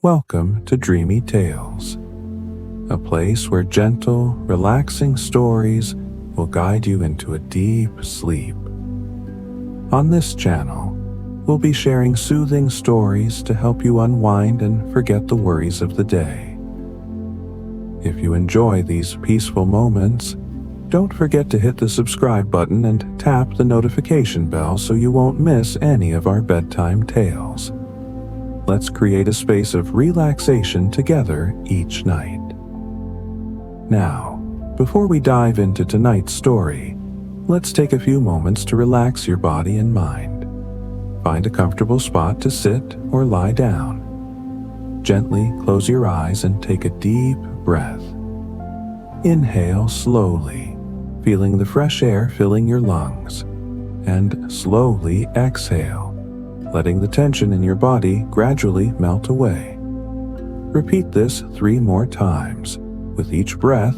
Welcome to Dreamy Tales, a place where gentle, relaxing stories will guide you into a deep sleep. On this channel, we'll be sharing soothing stories to help you unwind and forget the worries of the day. If you enjoy these peaceful moments, don't forget to hit the subscribe button and tap the notification bell so you won't miss any of our bedtime tales. Let's create a space of relaxation together each night. Now, before we dive into tonight's story, let's take a few moments to relax your body and mind. Find a comfortable spot to sit or lie down. Gently close your eyes and take a deep breath. Inhale slowly, feeling the fresh air filling your lungs, and slowly exhale, letting the tension in your body gradually melt away. Repeat this 3 more times. With each breath,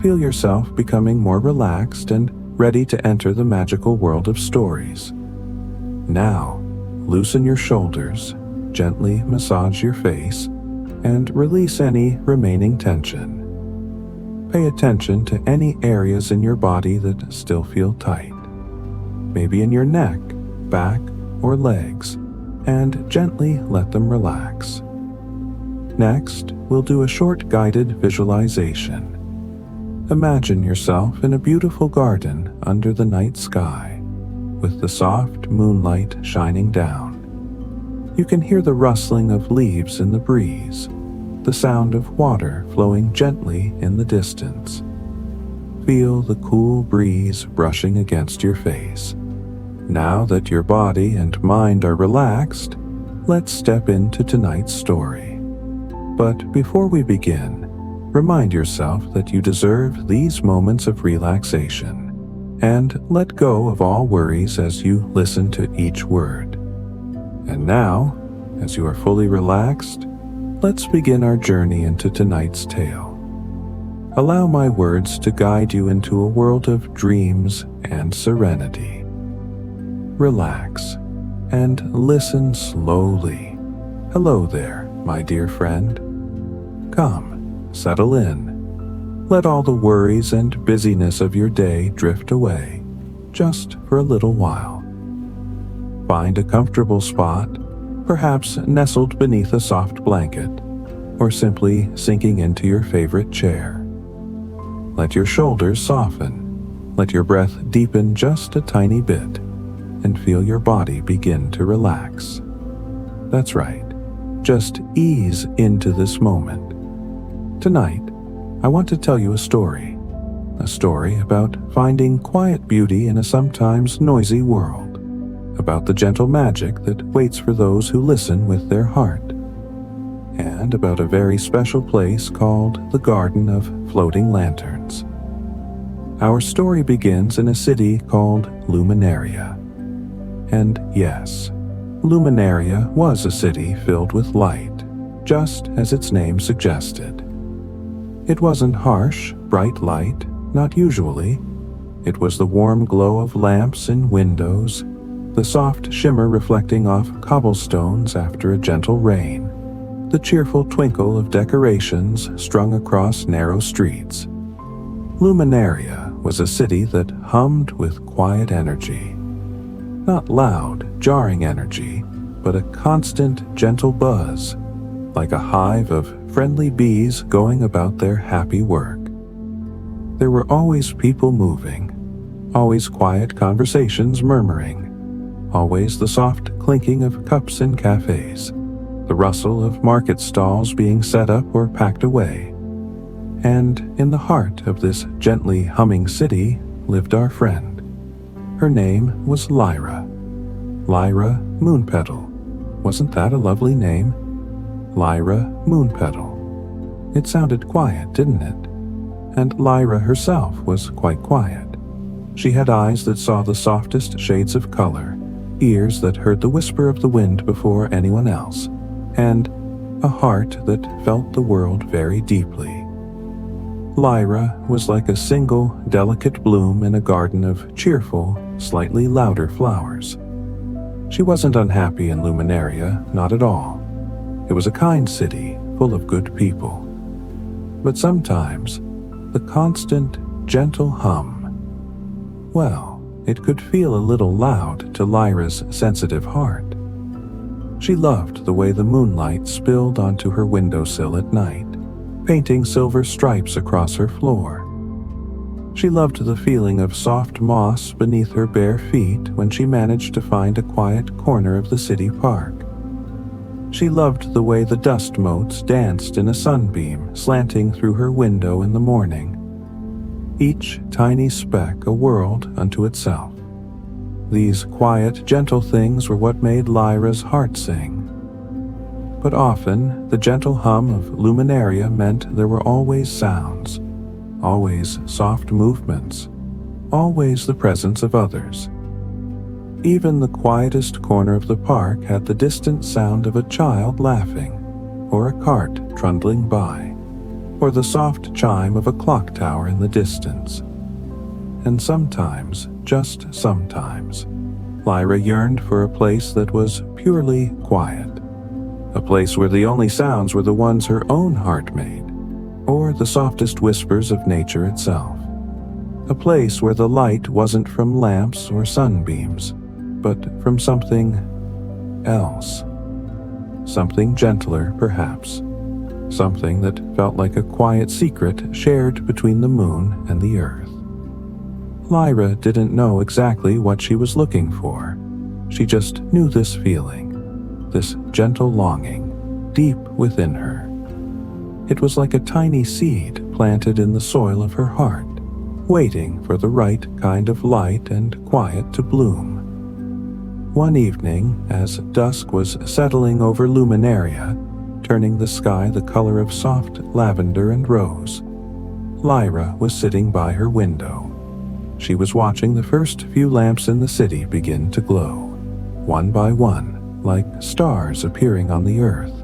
feel yourself becoming more relaxed and ready to enter the magical world of stories. Now, loosen your shoulders, gently massage your face, and release any remaining tension. Pay attention to any areas in your body that still feel tight. Maybe in your neck, back, or legs, and gently let them relax. Next, we'll do a short guided visualization. Imagine yourself in a beautiful garden under the night sky, with the soft moonlight shining down. You can hear the rustling of leaves in the breeze, the sound of water flowing gently in the distance. Feel the cool breeze brushing against your face. Now that your body and mind are relaxed, let's step into tonight's story. But before we begin, remind yourself that you deserve these moments of relaxation, and let go of all worries as you listen to each word. And now, as you are fully relaxed, let's begin our journey into tonight's tale. Allow my words to guide you into a world of dreams and serenity. Relax and listen slowly. Hello there, my dear friend. Come, settle in. Let all the worries and busyness of your day drift away, just for a little while. Find a comfortable spot, perhaps nestled beneath a soft blanket, or simply sinking into your favorite chair. Let your shoulders soften. Let your breath deepen just a tiny bit, and feel your body begin to relax. That's right, just ease into this moment. Tonight, I want to tell you a story about finding quiet beauty in a sometimes noisy world, about the gentle magic that waits for those who listen with their heart, and about a very special place called the Garden of Floating Lanterns. Our story begins in a city called Luminaria. And yes, Luminaria was a city filled with light, just as its name suggested. It wasn't harsh, bright light, not usually. It was the warm glow of lamps in windows, the soft shimmer reflecting off cobblestones after a gentle rain, the cheerful twinkle of decorations strung across narrow streets. Luminaria was a city that hummed with quiet energy. Not loud, jarring energy, but a constant, gentle buzz, like a hive of friendly bees going about their happy work. There were always people moving, always quiet conversations murmuring, always the soft clinking of cups in cafes, the rustle of market stalls being set up or packed away. And in the heart of this gently humming city lived our friend. Her name was Lyra. Lyra Moonpetal. Wasn't that a lovely name? Lyra Moonpetal. It sounded quiet, didn't it? And Lyra herself was quite quiet. She had eyes that saw the softest shades of color, ears that heard the whisper of the wind before anyone else, and a heart that felt the world very deeply. Lyra was like a single, delicate bloom in a garden of cheerful, slightly louder flowers. She wasn't unhappy in Luminaria, not at all. It was a kind city, full of good people. But sometimes, the constant, gentle hum, well, it could feel a little loud to Lyra's sensitive heart. She loved the way the moonlight spilled onto her windowsill at night, painting silver stripes across her floor. She loved the feeling of soft moss beneath her bare feet when she managed to find a quiet corner of the city park. She loved the way the dust motes danced in a sunbeam slanting through her window in the morning, each tiny speck a world unto itself. These quiet, gentle things were what made Lyra's heart sing. But often, the gentle hum of luminaria meant there were always sounds, always soft movements, always the presence of others. Even the quietest corner of the park had the distant sound of a child laughing, or a cart trundling by, or the soft chime of a clock tower in the distance. And sometimes, just sometimes, Lyra yearned for a place that was purely quiet, a place where the only sounds were the ones her own heart made, or the softest whispers of nature itself, a place where the light wasn't from lamps or sunbeams, but from something else, something gentler perhaps, something that felt like a quiet secret shared between the moon and the earth. Lyra didn't know exactly what she was looking for. She just knew this feeling, this gentle longing, deep within her. It was like a tiny seed planted in the soil of her heart, waiting for the right kind of light and quiet to bloom. One evening, as dusk was settling over Luminaria, turning the sky the color of soft lavender and rose, Lyra was sitting by her window. She was watching the first few lamps in the city begin to glow, one by one, like stars appearing on the earth.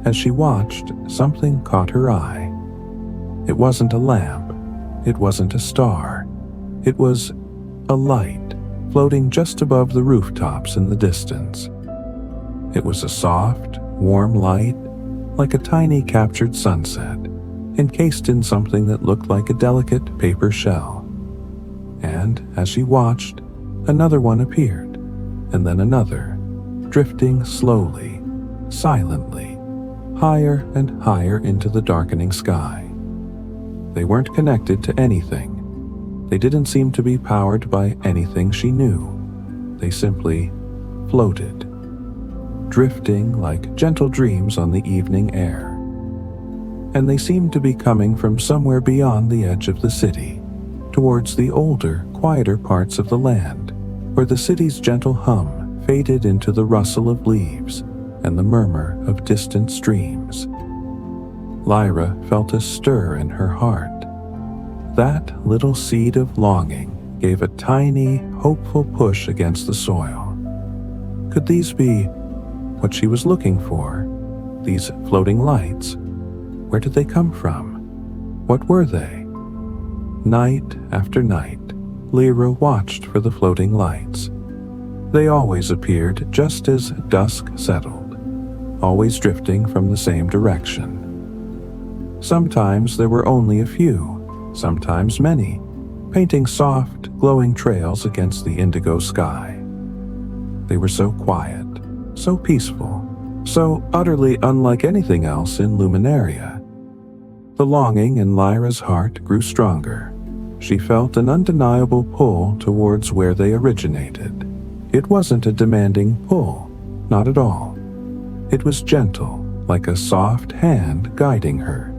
As she watched, something caught her eye. It wasn't a lamp, it wasn't a star, it was a light floating just above the rooftops in the distance. It was a soft, warm light, like a tiny captured sunset, encased in something that looked like a delicate paper shell. And as she watched, another one appeared, and then another, drifting slowly, silently, higher and higher into the darkening sky. They weren't connected to anything. They didn't seem to be powered by anything she knew. They simply floated, drifting like gentle dreams on the evening air. And they seemed to be coming from somewhere beyond the edge of the city, towards the older, quieter parts of the land, where the city's gentle hum faded into the rustle of leaves and the murmur of distant streams. Lyra felt a stir in her heart. That little seed of longing gave a tiny, hopeful push against the soil. Could these be what she was looking for? These floating lights? Where did they come from? What were they? Night after night, Lyra watched for the floating lights. They always appeared just as dusk settled, always drifting from the same direction. Sometimes there were only a few, sometimes many, painting soft, glowing trails against the indigo sky. They were so quiet, so peaceful, so utterly unlike anything else in Luminaria. The longing in Lyra's heart grew stronger. She felt an undeniable pull towards where they originated. It wasn't a demanding pull, not at all. It was gentle, like a soft hand guiding her.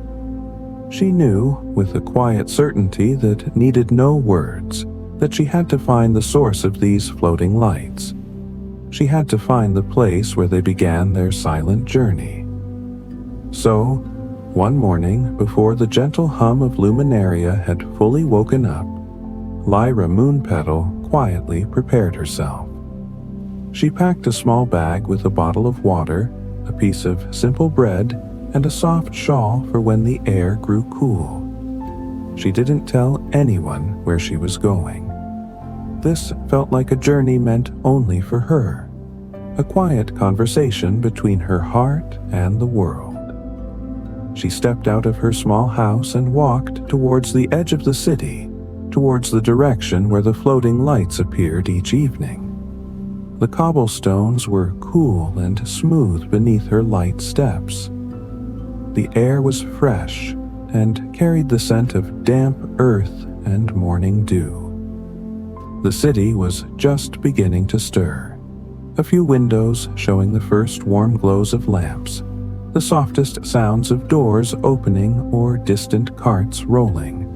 She knew, with a quiet certainty that needed no words, that she had to find the source of these floating lights. She had to find the place where they began their silent journey. So, one morning, before the gentle hum of Luminaria had fully woken up, Lyra Moonpetal quietly prepared herself. She packed a small bag with a bottle of water, a piece of simple bread, and a soft shawl for when the air grew cool. She didn't tell anyone where she was going. This felt like a journey meant only for her. a quiet conversation between her heart and the world. She stepped out of her small house and walked towards the edge of the city, towards the direction where the floating lights appeared each evening. The cobblestones were cool and smooth beneath her light steps. The air was fresh and carried the scent of damp earth and morning dew. The city was just beginning to stir, a few windows showing the first warm glows of lamps, the softest sounds of doors opening or distant carts rolling.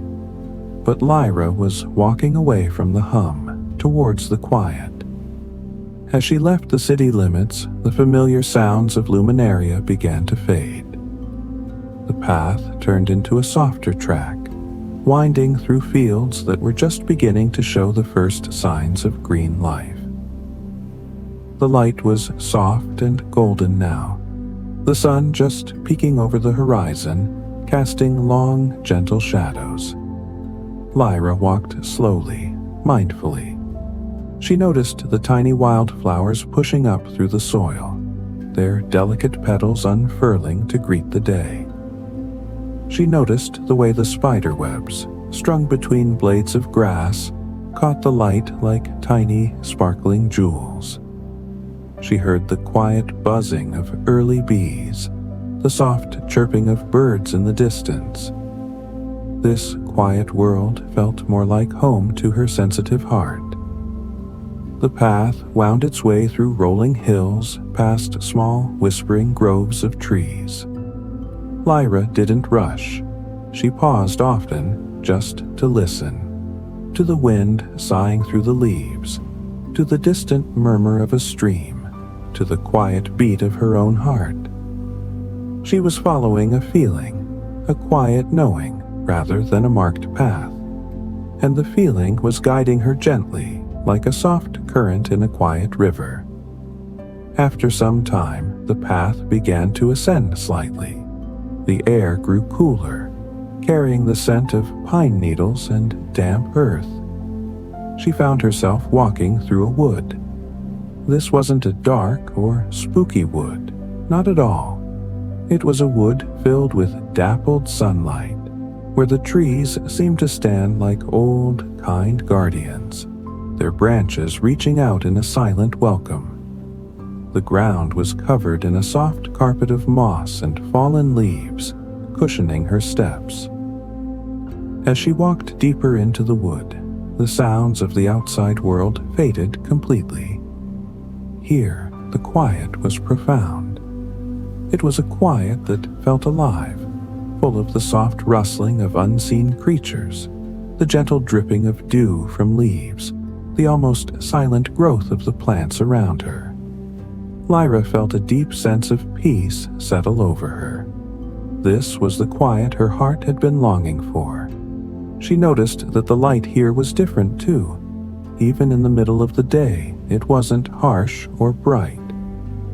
But Lyra was walking away from the hum, towards the quiet. As she left the city limits, the familiar sounds of Luminaria began to fade. The path turned into a softer track, winding through fields that were just beginning to show the first signs of green life. The light was soft and golden now, the sun just peeking over the horizon, casting long, gentle shadows. Lyra walked slowly, mindfully. She noticed the tiny wildflowers pushing up through the soil, their delicate petals unfurling to greet the day. She noticed the way the spider webs, strung between blades of grass, caught the light like tiny, sparkling jewels. She heard the quiet buzzing of early bees, the soft chirping of birds in the distance. This quiet world felt more like home to her sensitive heart. The path wound its way through rolling hills, past small, whispering groves of trees. Lyra didn't rush. She paused often, just to listen, to the wind sighing through the leaves, to the distant murmur of a stream, to the quiet beat of her own heart. She was following a feeling, a quiet knowing, rather than a marked path, and the feeling was guiding her gently, like a soft current in a quiet river. After some time, the path began to ascend slightly. The air grew cooler, carrying the scent of pine needles and damp earth. She found herself walking through a wood. This wasn't a dark or spooky wood, not at all. It was a wood filled with dappled sunlight, where the trees seemed to stand like old, kind guardians, their branches reaching out in a silent welcome. The ground was covered in a soft carpet of moss and fallen leaves, cushioning her steps. As she walked deeper into the wood, the sounds of the outside world faded completely. Here, the quiet was profound. It was a quiet that felt alive, full of the soft rustling of unseen creatures, the gentle dripping of dew from leaves, the almost silent growth of the plants around her. Lyra felt a deep sense of peace settle over her. This was the quiet her heart had been longing for. She noticed that the light here was different too. Even in the middle of the day, it wasn't harsh or bright.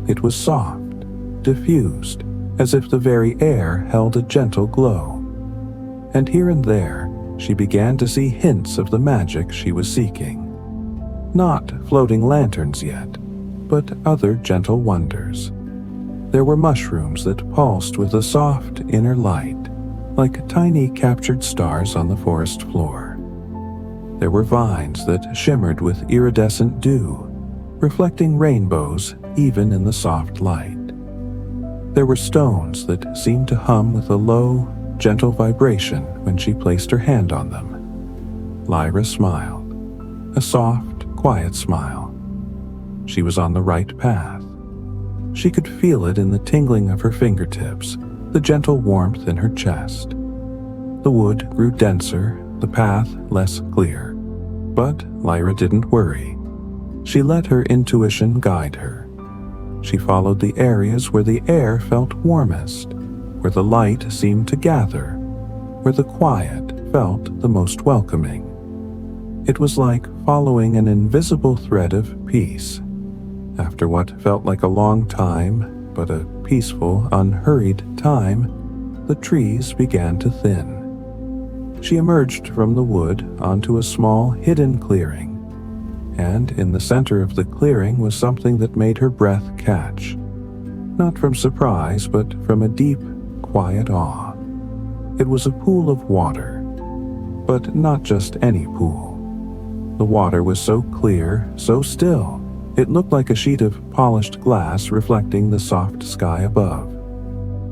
It was soft, diffused, as if the very air held a gentle glow. And here and there, she began to see hints of the magic she was seeking. Not floating lanterns yet, but other gentle wonders. There were mushrooms that pulsed with a soft inner light, like tiny captured stars on the forest floor. There were vines that shimmered with iridescent dew, reflecting rainbows even in the soft light. There were stones that seemed to hum with a low, gentle vibration when she placed her hand on them. Lyra smiled, a soft, quiet smile. She was on the right path. She could feel it in the tingling of her fingertips, the gentle warmth in her chest. The wood grew denser, the path less clear. But Lyra didn't worry. She let her intuition guide her. She followed the areas where the air felt warmest, where the light seemed to gather, where the quiet felt the most welcoming. It was like following an invisible thread of peace. After what felt like a long time, but a peaceful, unhurried time, the trees began to thin. She emerged from the wood onto a small, hidden clearing. and in the center of the clearing was something that made her breath catch, not from surprise, but from a deep, quiet awe. It was a pool of water, but not just any pool. The water was so clear, so still, it looked like a sheet of polished glass reflecting the soft sky above.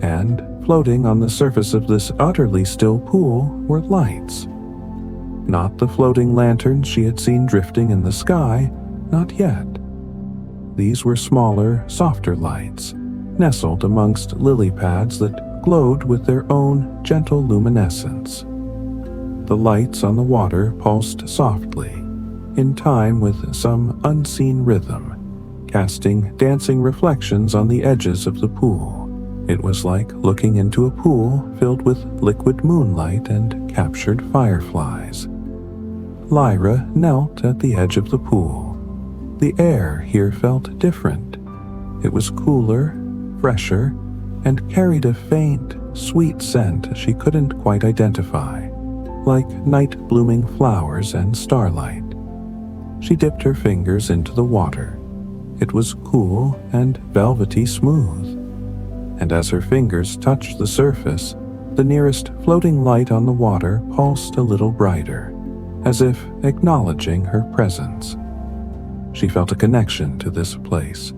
And floating on the surface of this utterly still pool were lights. Not the floating lanterns she had seen drifting in the sky, not yet. These were smaller, softer lights, nestled amongst lily pads that glowed with their own gentle luminescence. The lights on the water pulsed softly, in time with some unseen rhythm, casting dancing reflections on the edges of the pool. It was like looking into a pool filled with liquid moonlight and captured fireflies. Lyra knelt at the edge of the pool. The air here felt different. It was cooler, fresher, and carried a faint, sweet scent she couldn't quite identify, like night-blooming flowers and starlight. She dipped her fingers into the water. It was cool and velvety smooth, and as her fingers touched the surface, the nearest floating light on the water pulsed a little brighter, as if acknowledging her presence. She felt a connection to this place,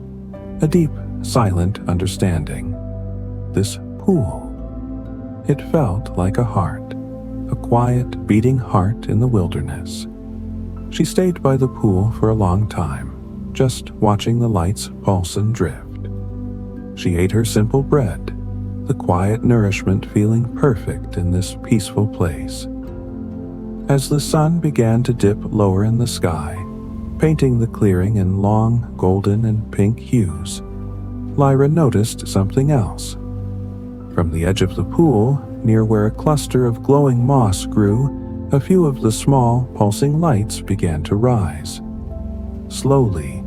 a deep, silent understanding. This pool. It felt like a heart, a quiet, beating heart in the wilderness. She stayed by the pool for a long time, just watching the lights pulse and drift. She ate her simple bread, the quiet nourishment feeling perfect in this peaceful place. As the sun began to dip lower in the sky, painting the clearing in long golden and pink hues, Lyra noticed something else. From the edge of the pool, near where a cluster of glowing moss grew, a few of the small, pulsing lights began to rise. Slowly,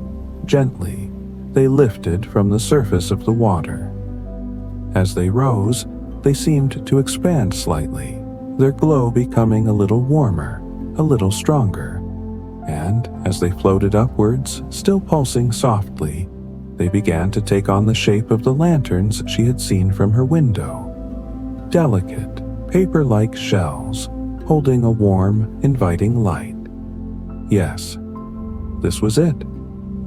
gently, they lifted from the surface of the water. As they rose, they seemed to expand slightly, their glow becoming a little warmer, a little stronger. And as they floated upwards, still pulsing softly, they began to take on the shape of the lanterns she had seen from her window. Delicate, paper-like shells, holding a warm, inviting light. Yes, this was it.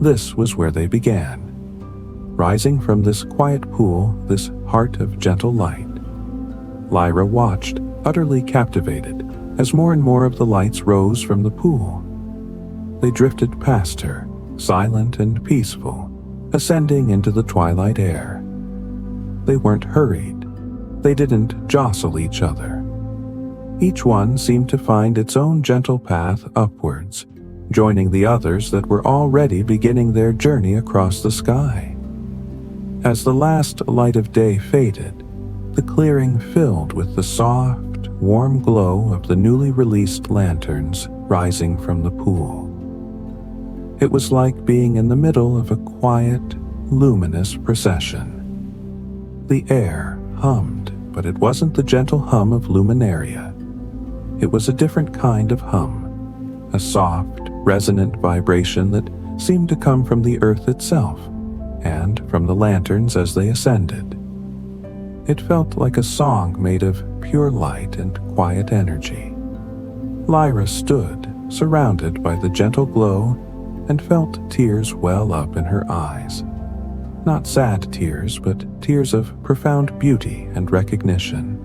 This was where they began. Rising from this quiet pool, this heart of gentle light. Lyra watched, utterly captivated, as more and more of the lights rose from the pool. They drifted past her, silent and peaceful, ascending into the twilight air. They weren't hurried. They didn't jostle each other. Each one seemed to find its own gentle path upwards, joining the others that were already beginning their journey across the sky. As the last light of day faded, the clearing filled with the soft, warm glow of the newly released lanterns rising from the pool. It was like being in the middle of a quiet, luminous procession. The air hummed, but it wasn't the gentle hum of luminaria. It was a different kind of hum, a soft, resonant vibration that seemed to come from the earth itself, and from the lanterns as they ascended. It felt like a song made of pure light and quiet energy. Lyra stood, surrounded by the gentle glow, and felt tears well up in her eyes. Not sad tears, but tears of profound beauty and recognition.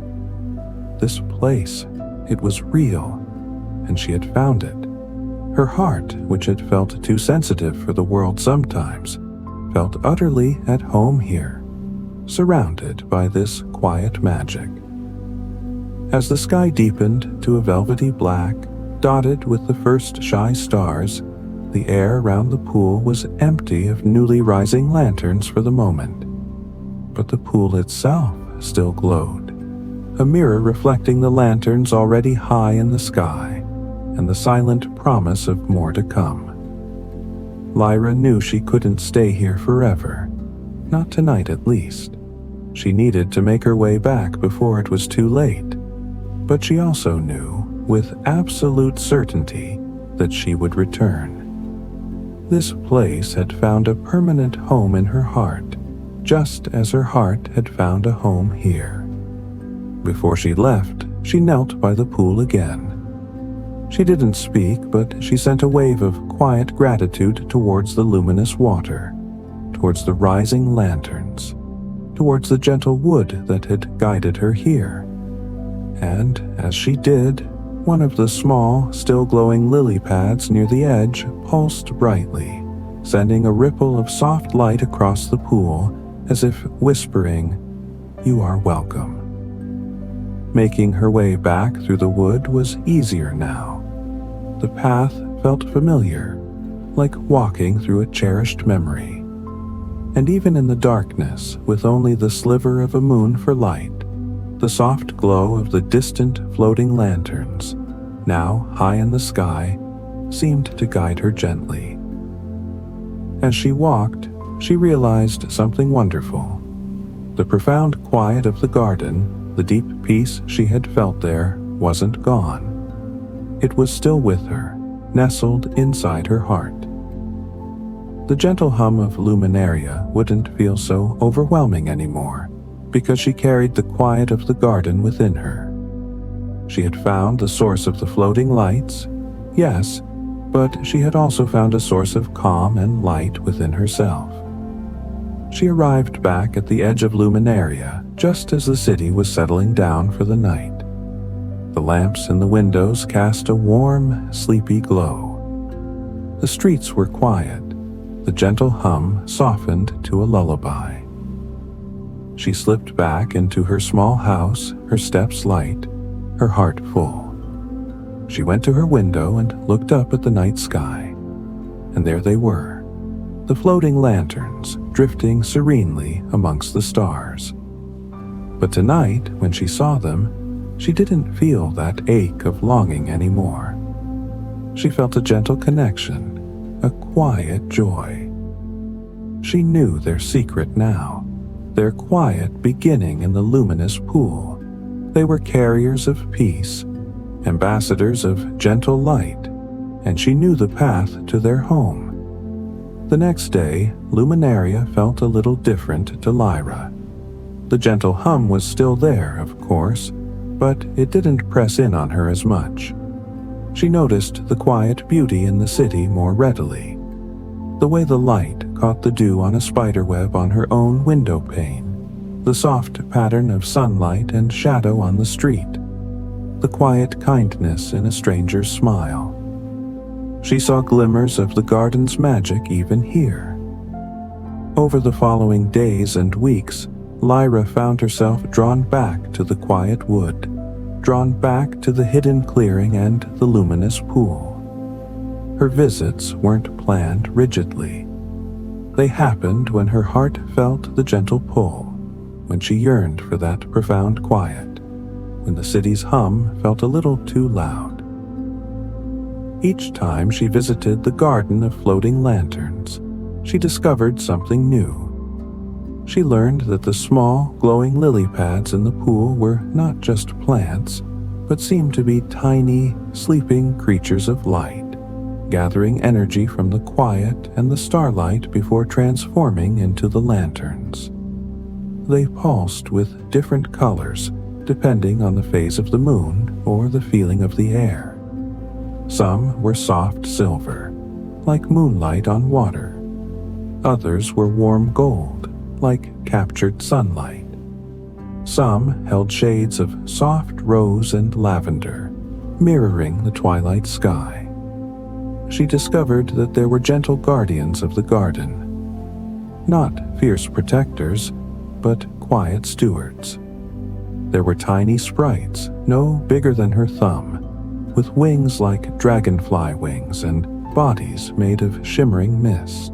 This place, it was real, and she had found it. Her heart, which had felt too sensitive for the world sometimes, felt utterly at home here, surrounded by this quiet magic. As the sky deepened to a velvety black, dotted with the first shy stars, the air around the pool was empty of newly rising lanterns for the moment. But the pool itself still glowed, a mirror reflecting the lanterns already high in the sky, and the silent promise of more to come. Lyra knew she couldn't stay here forever, not tonight at least. She needed to make her way back before it was too late, but she also knew, with absolute certainty, that she would return. This place had found a permanent home in her heart, just as her heart had found a home here. Before she left, she knelt by the pool again. She didn't speak, but she sent a wave of quiet gratitude towards the luminous water, towards the rising lanterns, towards the gentle wood that had guided her here. And as she did, one of the small, still glowing lily pads near the edge pulsed brightly, sending a ripple of soft light across the pool as if whispering, "You are welcome." Making her way back through the wood was easier now. The path felt familiar, like walking through a cherished memory. And even in the darkness, with only the sliver of a moon for light, the soft glow of the distant floating lanterns, now high in the sky, seemed to guide her gently. As she walked, she realized something wonderful. The profound quiet of the garden, the deep peace she had felt there, wasn't gone. It was still with her, nestled inside her heart. The gentle hum of luminaria wouldn't feel so overwhelming anymore, because she carried the quiet of the garden within her. She had found the source of the floating lights, yes, but she had also found a source of calm and light within herself. She arrived back at the edge of luminaria just as the city was settling down for the night. The lamps in the windows cast a warm, sleepy glow. The streets were quiet. The gentle hum softened to a lullaby. She slipped back into her small house, her steps light, her heart full. She went to her window and looked up at the night sky. And there they were, the floating lanterns drifting serenely amongst the stars. But tonight, when she saw them, she didn't feel that ache of longing anymore. She felt a gentle connection, a quiet joy. She knew their secret now, their quiet beginning in the luminous pool. They were carriers of peace, ambassadors of gentle light, and she knew the path to their home. The next day, luminaria felt a little different to Lyra. The gentle hum was still there, of course, but it didn't press in on her as much. She noticed the quiet beauty in the city more readily. The way the light caught the dew on a spiderweb on her own window pane, the soft pattern of sunlight and shadow on the street, the quiet kindness in a stranger's smile. She saw glimmers of the garden's magic even here. Over the following days and weeks, Lyra found herself drawn back to the quiet wood, drawn back to the hidden clearing and the luminous pool. Her visits weren't planned rigidly. They happened when her heart felt the gentle pull, when she yearned for that profound quiet, when the city's hum felt a little too loud. Each time she visited the garden of floating lanterns, she discovered something new. She learned that the small, glowing lily pads in the pool were not just plants, but seemed to be tiny, sleeping creatures of light, gathering energy from the quiet and the starlight before transforming into the lanterns. They pulsed with different colors, depending on the phase of the moon or the feeling of the air. Some were soft silver, like moonlight on water. Others were warm gold, like captured sunlight. Some held shades of soft rose and lavender, mirroring the twilight sky. She discovered that there were gentle guardians of the garden. Not fierce protectors, but quiet stewards. There were tiny sprites, no bigger than her thumb, with wings like dragonfly wings and bodies made of shimmering mist.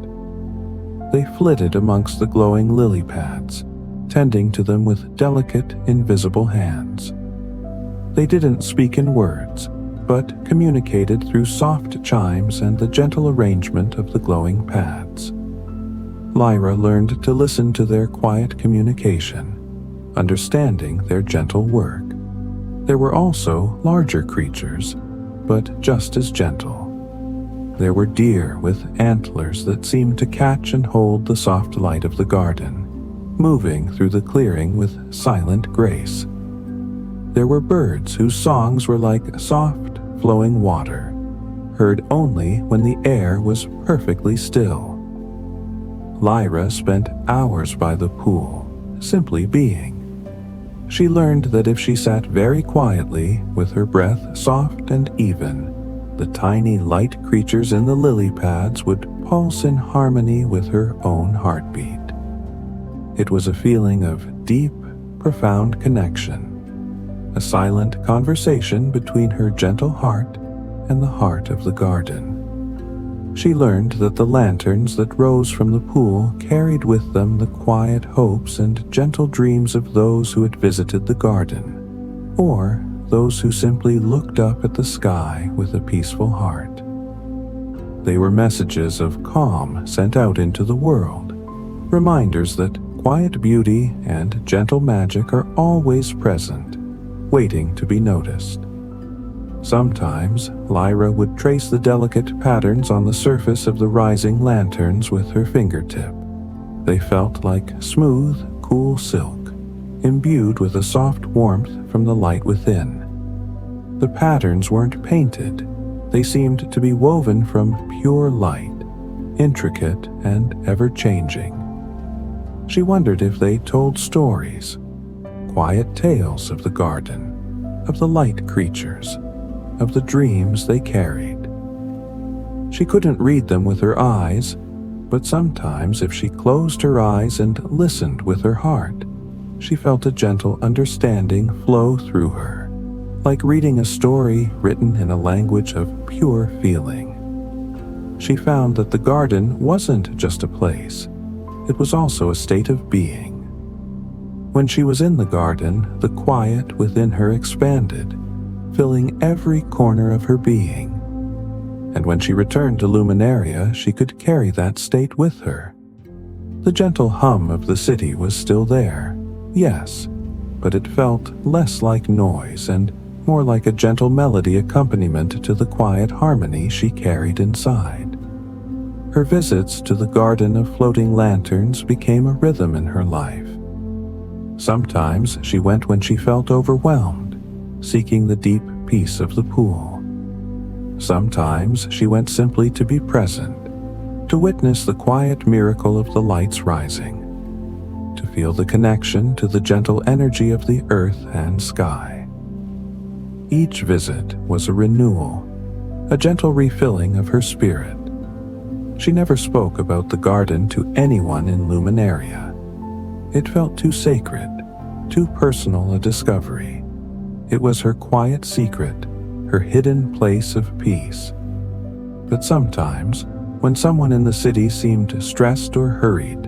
They flitted amongst the glowing lily pads, tending to them with delicate, invisible hands. They didn't speak in words, but communicated through soft chimes and the gentle arrangement of the glowing pads. Lyra learned to listen to their quiet communication, understanding their gentle work. There were also larger creatures, but just as gentle. There were deer with antlers that seemed to catch and hold the soft light of the garden, moving through the clearing with silent grace. There were birds whose songs were like soft, flowing water, heard only when the air was perfectly still. Lyra spent hours by the pool, simply being. She learned that if she sat very quietly, with her breath soft and even, the tiny light creatures in the lily pads would pulse in harmony with her own heartbeat. It was a feeling of deep, profound connection, a silent conversation between her gentle heart and the heart of the garden. She learned that the lanterns that rose from the pool carried with them the quiet hopes and gentle dreams of those who had visited the garden, or those who simply looked up at the sky with a peaceful heart. They were messages of calm sent out into the world, reminders that quiet beauty and gentle magic are always present, waiting to be noticed. Sometimes Lyra would trace the delicate patterns on the surface of the rising lanterns with her fingertip. They felt like smooth, cool silk, imbued with a soft warmth from the light within. The patterns weren't painted. They seemed to be woven from pure light, intricate and ever-changing. She wondered if they told stories, quiet tales of the garden, of the light creatures, of the dreams they carried. She couldn't read them with her eyes, but sometimes if she closed her eyes and listened with her heart, she felt a gentle understanding flow through her, like reading a story written in a language of pure feeling. She found that the garden wasn't just a place, it was also a state of being. When she was in the garden, the quiet within her expanded, filling every corner of her being. And when she returned to Luminaria, she could carry that state with her. The gentle hum of the city was still there, yes, but it felt less like noise and more like a gentle melody accompaniment to the quiet harmony she carried inside. Her visits to the garden of floating lanterns became a rhythm in her life. Sometimes she went when she felt overwhelmed, seeking the deep peace of the pool. Sometimes she went simply to be present, to witness the quiet miracle of the lights rising, to feel the connection to the gentle energy of the earth and sky. Each visit was a renewal, a gentle refilling of her spirit. She never spoke about the garden to anyone in Luminaria. It felt too sacred, too personal a discovery. It was her quiet secret, her hidden place of peace. But sometimes, when someone in the city seemed stressed or hurried,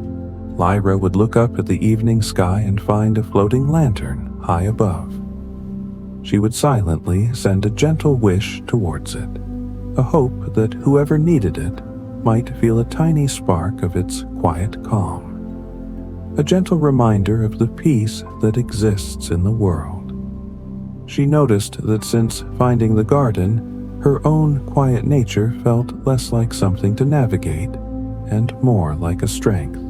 Lyra would look up at the evening sky and find a floating lantern high above. She would silently send a gentle wish towards it, a hope that whoever needed it might feel a tiny spark of its quiet calm, a gentle reminder of the peace that exists in the world. She noticed that since finding the garden, her own quiet nature felt less like something to navigate and more like a strength.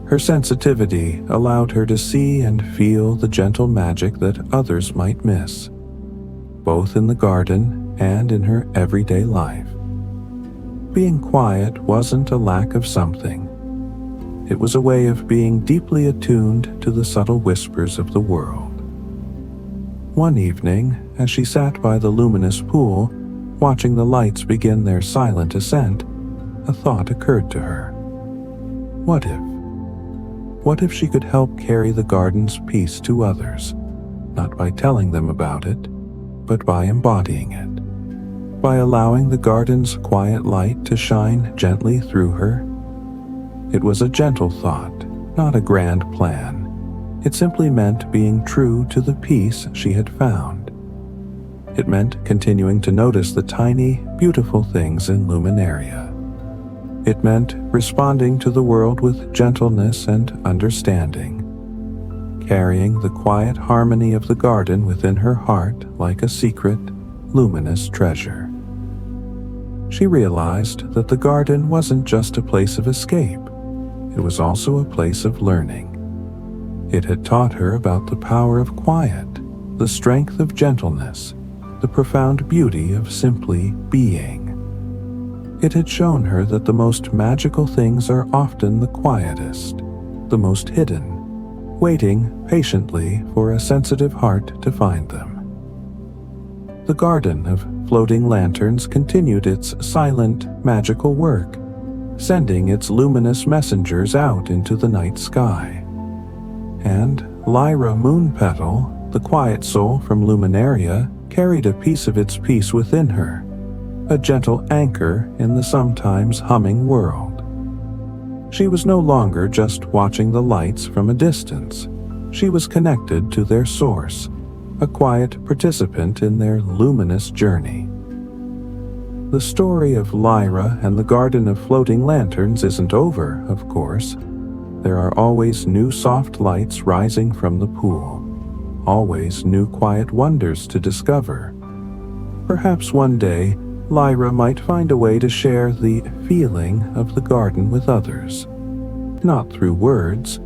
Her sensitivity allowed her to see and feel the gentle magic that others might miss, both in the garden and in her everyday life. Being quiet wasn't a lack of something. It was a way of being deeply attuned to the subtle whispers of the world. One evening, as she sat by the luminous pool, watching the lights begin their silent ascent, a thought occurred to her. What if? What if she could help carry the garden's peace to others, not by telling them about it, but by embodying it, by allowing the garden's quiet light to shine gently through her? It was a gentle thought, not a grand plan. It simply meant being true to the peace she had found. It meant continuing to notice the tiny, beautiful things in Luminaria. It meant responding to the world with gentleness and understanding, carrying the quiet harmony of the garden within her heart like a secret, luminous treasure. She realized that the garden wasn't just a place of escape, it was also a place of learning. It had taught her about the power of quiet, the strength of gentleness, the profound beauty of simply being. It had shown her that the most magical things are often the quietest, the most hidden, waiting patiently for a sensitive heart to find them. The garden of floating lanterns continued its silent, magical work, sending its luminous messengers out into the night sky. And Lyra Moonpetal, the quiet soul from Luminaria, carried a piece of its peace within her, a gentle anchor in the sometimes humming world. She was no longer just watching the lights from a distance. She was connected to their source, a quiet participant in their luminous journey. The story of Lyra and the Garden of Floating Lanterns isn't over, of course. There are always new soft lights rising from the pool, always new quiet wonders to discover. Perhaps one day, Lyra might find a way to share the feeling of the garden with others. Not through words,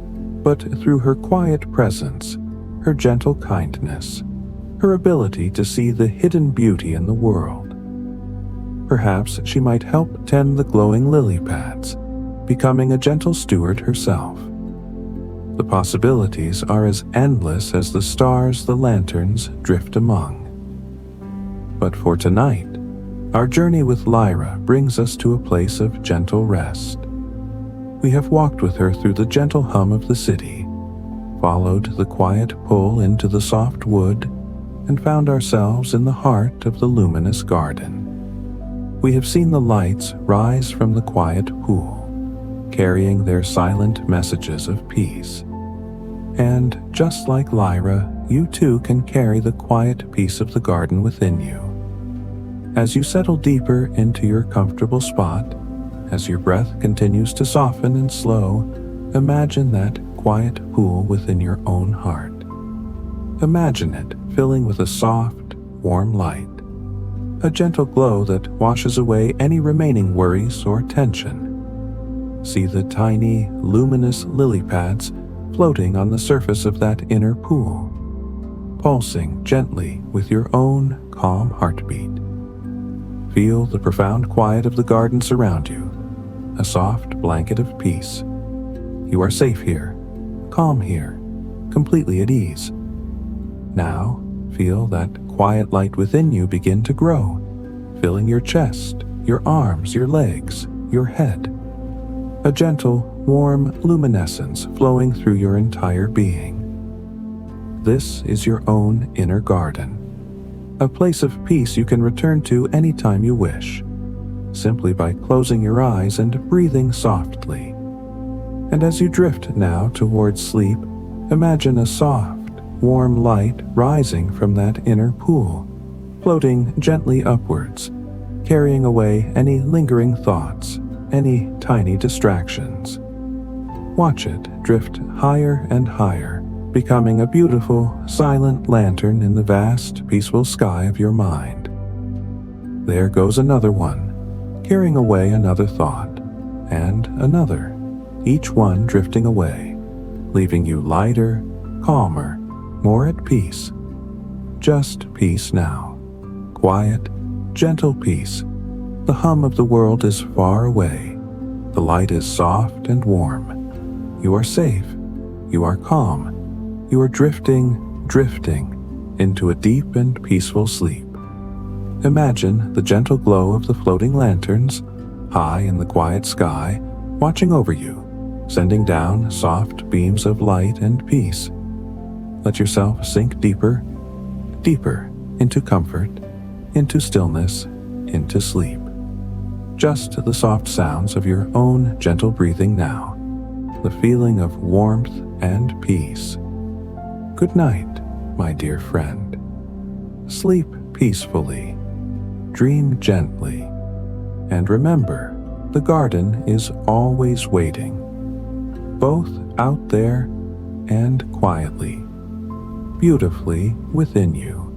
but through her quiet presence, her gentle kindness, her ability to see the hidden beauty in the world. Perhaps she might help tend the glowing lily pads, becoming a gentle steward herself. The possibilities are as endless as the stars the lanterns drift among. But for tonight, our journey with Lyra brings us to a place of gentle rest. We have walked with her through the gentle hum of the city, followed the quiet pull into the soft wood, and found ourselves in the heart of the luminous garden. We have seen the lights rise from the quiet pool, carrying their silent messages of peace. And just like Lyra, you too can carry the quiet peace of the garden within you. As you settle deeper into your comfortable spot, as your breath continues to soften and slow, imagine that quiet pool within your own heart. Imagine it filling with a soft, warm light, a gentle glow that washes away any remaining worries or tension. See the tiny, luminous lily pads floating on the surface of that inner pool, pulsing gently with your own calm heartbeat. Feel the profound quiet of the garden surround you, a soft blanket of peace. You are safe here, calm here, completely at ease. Now, feel that quiet light within you begin to grow, filling your chest, your arms, your legs, your head. A gentle, warm luminescence flowing through your entire being. This is your own inner garden, a place of peace you can return to anytime you wish, simply by closing your eyes and breathing softly. And as you drift now towards sleep, imagine a soft, warm light rising from that inner pool, floating gently upwards, carrying away any lingering thoughts, any tiny distractions. Watch it drift higher and higher, becoming a beautiful, silent lantern in the vast, peaceful sky of your mind. There goes another one, carrying away another thought, and another, each one drifting away, leaving you lighter, calmer, more at peace. Just peace now. Quiet, gentle peace. The hum of the world is far away. The light is soft and warm. You are safe. You are calm. You are drifting into a deep and peaceful sleep. Imagine the gentle glow of the floating lanterns, high in the quiet sky, watching over you, sending down soft beams of light and peace. Let yourself sink deeper, deeper into comfort, into stillness, into sleep. Just the soft sounds of your own gentle breathing now, the feeling of warmth and peace. Good night, my dear friend. Sleep peacefully, dream gently, and remember, the garden is always waiting, both out there and quietly, beautifully within you.